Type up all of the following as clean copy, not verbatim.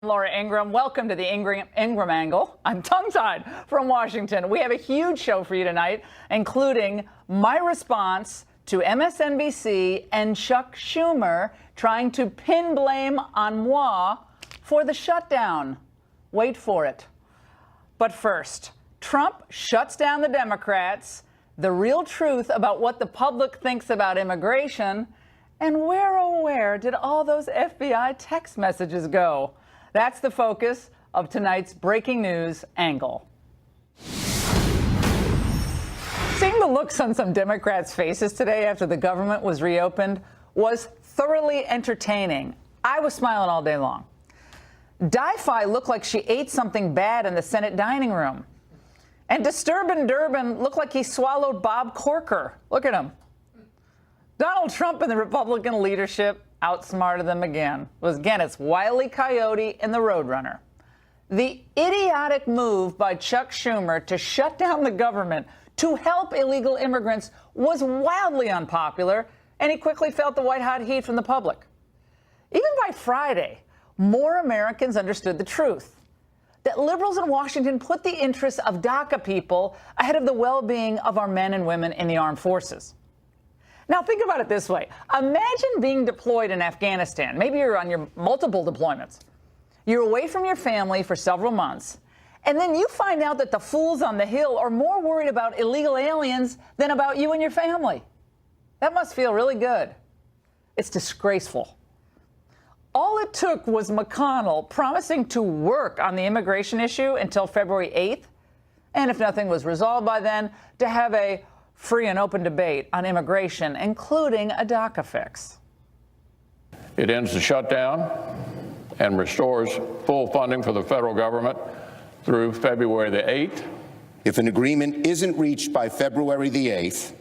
Laura Ingram, welcome to the Ingram Angle. I'm tongue-tied from Washington. We have a huge show for you tonight, including my response to MSNBC and Chuck Schumer trying to pin blame on moi for the shutdown. Wait for it. But first, Trump shuts down the Democrats, the real truth about what the public thinks about immigration, and where, oh where, did all those FBI text messages go? That's the focus of tonight's breaking news angle. Seeing the looks on some Democrats' faces today after the government was reopened was thoroughly entertaining. I was smiling all day long. Di-Fi looked like she ate something bad in the Senate dining room. And Disturbin' Durbin looked like he swallowed Bob Corker. Look at him. Donald Trump and the Republican leadership outsmarted them again. It's Wile E. Coyote and the Roadrunner. The idiotic move by Chuck Schumer to shut down the government to help illegal immigrants was wildly unpopular, and he quickly felt the white-hot heat from the public. Even by Friday, more Americans understood the truth, that liberals in Washington put the interests of DACA people ahead of the well-being of our men and women in the armed forces. Now, think about it this way. Imagine being deployed in Afghanistan. Maybe you're on your multiple deployments. You're away from your family for several months, and then you find out that the fools on the Hill are more worried about illegal aliens than about you and your family. That must feel really good. It's disgraceful. All it took was McConnell promising to work on the immigration issue until February 8th, and if nothing was resolved by then, to have a free and open debate on immigration, including a DACA fix. It ends the shutdown and restores full funding for the federal government through February the 8th. If an agreement isn't reached by February the 8th,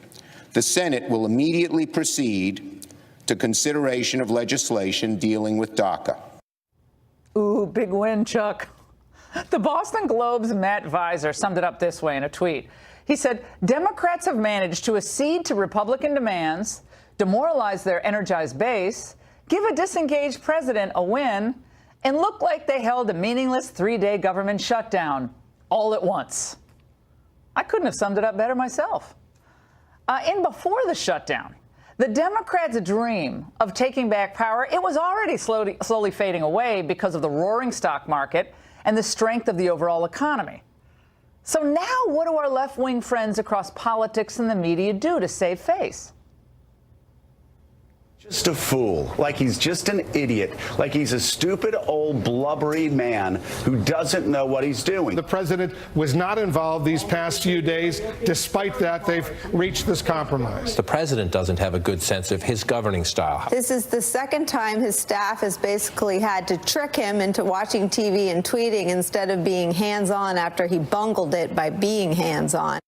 the Senate will immediately proceed to consideration of legislation dealing with DACA. Ooh, big win, Chuck. The Boston Globe's Matt Visor summed it up this way in a tweet. He said, Democrats have managed to accede to Republican demands, demoralize their energized base, give a disengaged president a win, and look like they held a meaningless 3-day government shutdown all at once. I couldn't have summed it up better myself. And before the shutdown, the Democrats' dream of taking back power, it was already slowly fading away because of the roaring stock market and the strength of the overall economy. So now what do our left-wing friends across politics and the media do to save face? Just a fool, like he's just an idiot, like he's a stupid old blubbery man who doesn't know what he's doing. The president was not involved these past few days. Despite that, they've reached this compromise. The president doesn't have a good sense of his governing style. This is the second time his staff has basically had to trick him into watching TV and tweeting instead of being hands-on after he bungled it by being hands-on.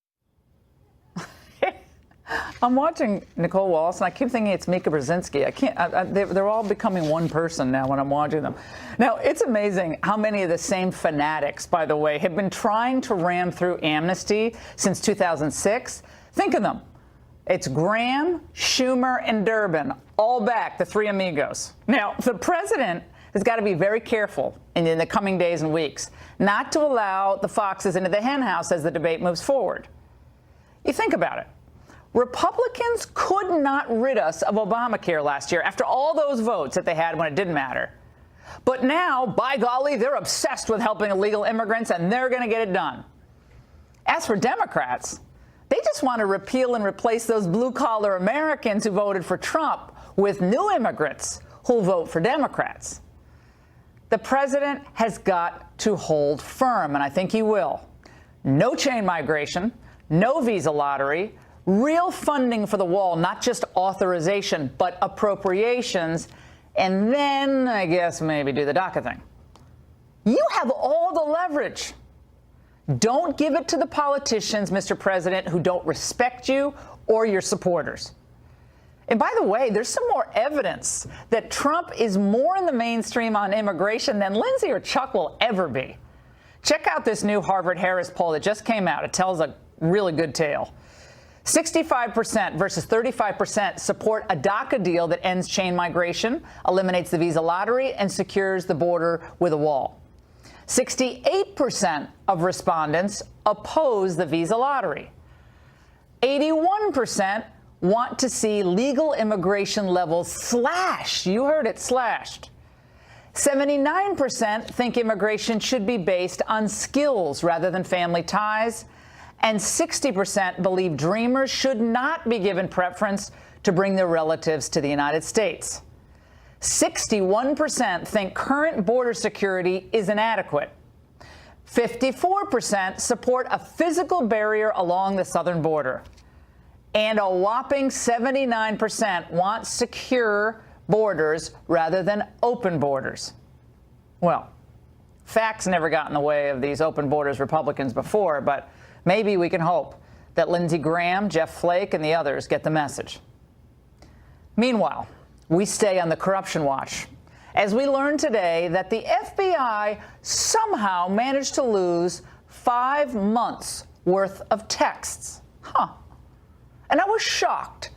I'm watching Nicole Wallace, and I keep thinking it's Mika Brzezinski. I can't. They're all becoming one person now when I'm watching them. Now, it's amazing how many of the same fanatics, by the way, have been trying to ram through amnesty since 2006. Think of them. It's Graham, Schumer, and Durbin, all back, the three amigos. Now, the president has got to be very careful in the coming days and weeks not to allow the foxes into the henhouse as the debate moves forward. You think about it. Republicans could not rid us of Obamacare last year after all those votes that they had when it didn't matter. But now, by golly, they're obsessed with helping illegal immigrants, and they're going to get it done. As for Democrats, they just want to repeal and replace those blue-collar Americans who voted for Trump with new immigrants who'll vote for Democrats. The president has got to hold firm, and I think he will. No chain migration, no visa lottery, real funding for the wall, not just authorization, but appropriations, and then, I guess, maybe do the DACA thing. You have all the leverage. Don't give it to the politicians, Mr. President, who don't respect you or your supporters. And by the way, there's some more evidence that Trump is more in the mainstream on immigration than Lindsay or Chuck will ever be. Check out this new Harvard-Harris poll that just came out. It tells a really good tale. 65% versus 35% support a DACA deal that ends chain migration, eliminates the visa lottery, and secures the border with a wall. 68% of respondents oppose the visa lottery. 81% want to see legal immigration levels slashed. You heard it, slashed. 79% think immigration should be based on skills rather than family ties. And 60% believe Dreamers should not be given preference to bring their relatives to the United States. 61% think current border security is inadequate. 54% support a physical barrier along the southern border. And a whopping 79% want secure borders rather than open borders. Well, facts never got in the way of these open borders Republicans before, but maybe we can hope that Lindsey Graham, Jeff Flake, and the others get the message. Meanwhile, we stay on the corruption watch as we learn today that the FBI somehow managed to lose 5 months worth of texts. And I was shocked,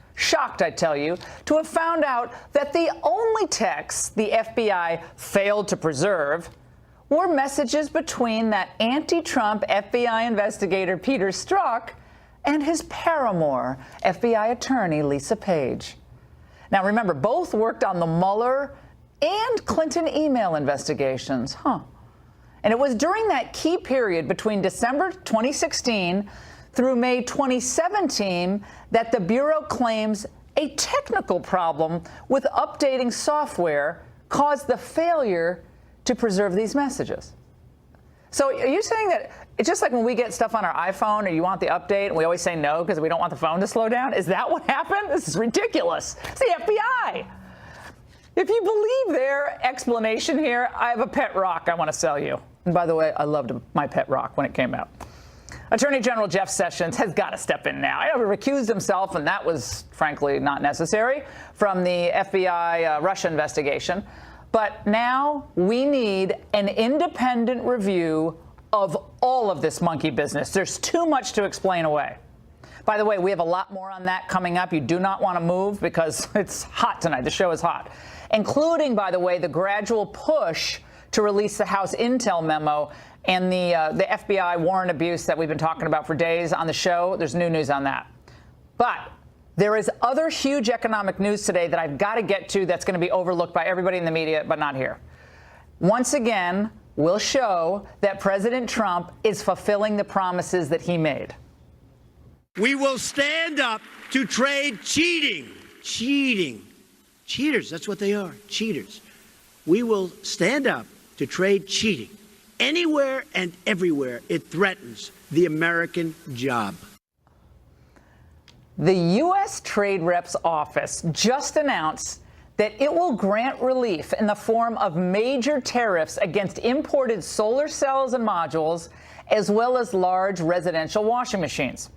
I tell you, to have found out that the only texts the FBI failed to preserve were messages between that anti-Trump FBI investigator Peter Strzok and his paramour, FBI attorney Lisa Page. Now remember, both worked on the Mueller and Clinton email investigations. And it was during that key period between December 2016 through May 2017 that the Bureau claims a technical problem with updating software caused the failure to preserve these messages. So are you saying that it's just like when we get stuff on our iPhone or you want the update and we always say no because we don't want the phone to slow down? Is that what happened? This is ridiculous. It's the FBI. If you believe their explanation here, I have a pet rock I want to sell you. And by the way, I loved my pet rock when it came out. Attorney General Jeff Sessions has got to step in now. I know he recused himself, and that was, frankly, not necessary from the FBI Russia investigation. But now we need an independent review of all of this monkey business. There's too much to explain away. By the way, we have a lot more on that coming up. You do not want to move because it's hot tonight. The show is hot. Including, by the way, the gradual push to release the House Intel memo and the FBI warrant abuse that we've been talking about for days on the show. There's new news on that. But there is other huge economic news today that I've got to get to that's going to be overlooked by everybody in the media, but not here. Once again, we'll show that President Trump is fulfilling the promises that he made. We will stand up to trade cheating. Cheaters, that's what they are, cheaters. We will stand up to trade cheating. Anywhere and everywhere it threatens the American job. The U.S. Trade Rep's office just announced that it will grant relief in the form of major tariffs against imported solar cells and modules, as well as large residential washing machines.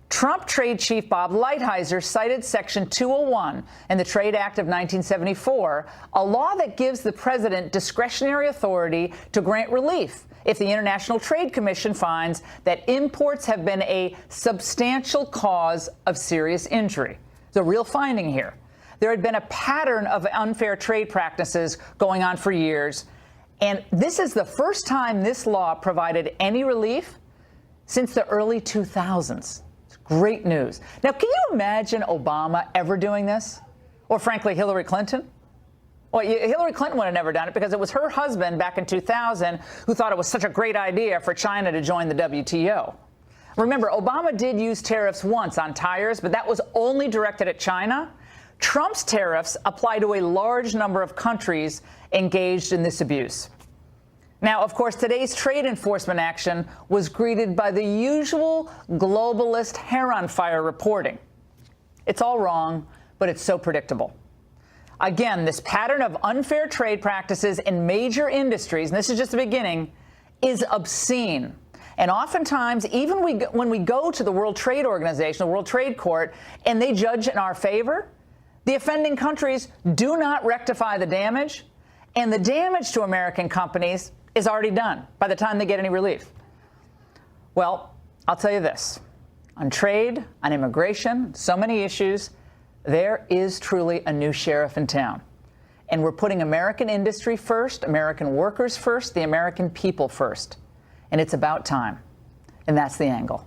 Trump trade chief Bob Lighthizer cited Section 201 in the Trade Act of 1974, a law that gives the president discretionary authority to grant relief if the International Trade Commission finds that imports have been a substantial cause of serious injury. It's a real finding here. There had been a pattern of unfair trade practices going on for years, and this is the first time this law provided any relief since the early 2000s. Great news. Now, can you imagine Obama ever doing this? Or frankly, Hillary Clinton? Well, Hillary Clinton would have never done it because it was her husband back in 2000 who thought it was such a great idea for China to join the WTO. Remember, Obama did use tariffs once on tires, but that was only directed at China. Trump's tariffs apply to a large number of countries engaged in this abuse. Now, of course, today's trade enforcement action was greeted by the usual globalist hair on fire reporting. It's all wrong, but it's so predictable. Again, this pattern of unfair trade practices in major industries, and this is just the beginning, is obscene. And oftentimes, even when we go to the World Trade Organization, the World Trade Court, and they judge in our favor, the offending countries do not rectify the damage, and the damage to American companies is already done by the time they get any relief. Well, I'll tell you this. on trade, on immigration, so many issues. There is truly a new sheriff in town. And we're putting American industry first, American workers first, the American people first. And it's about time. And that's The Angle.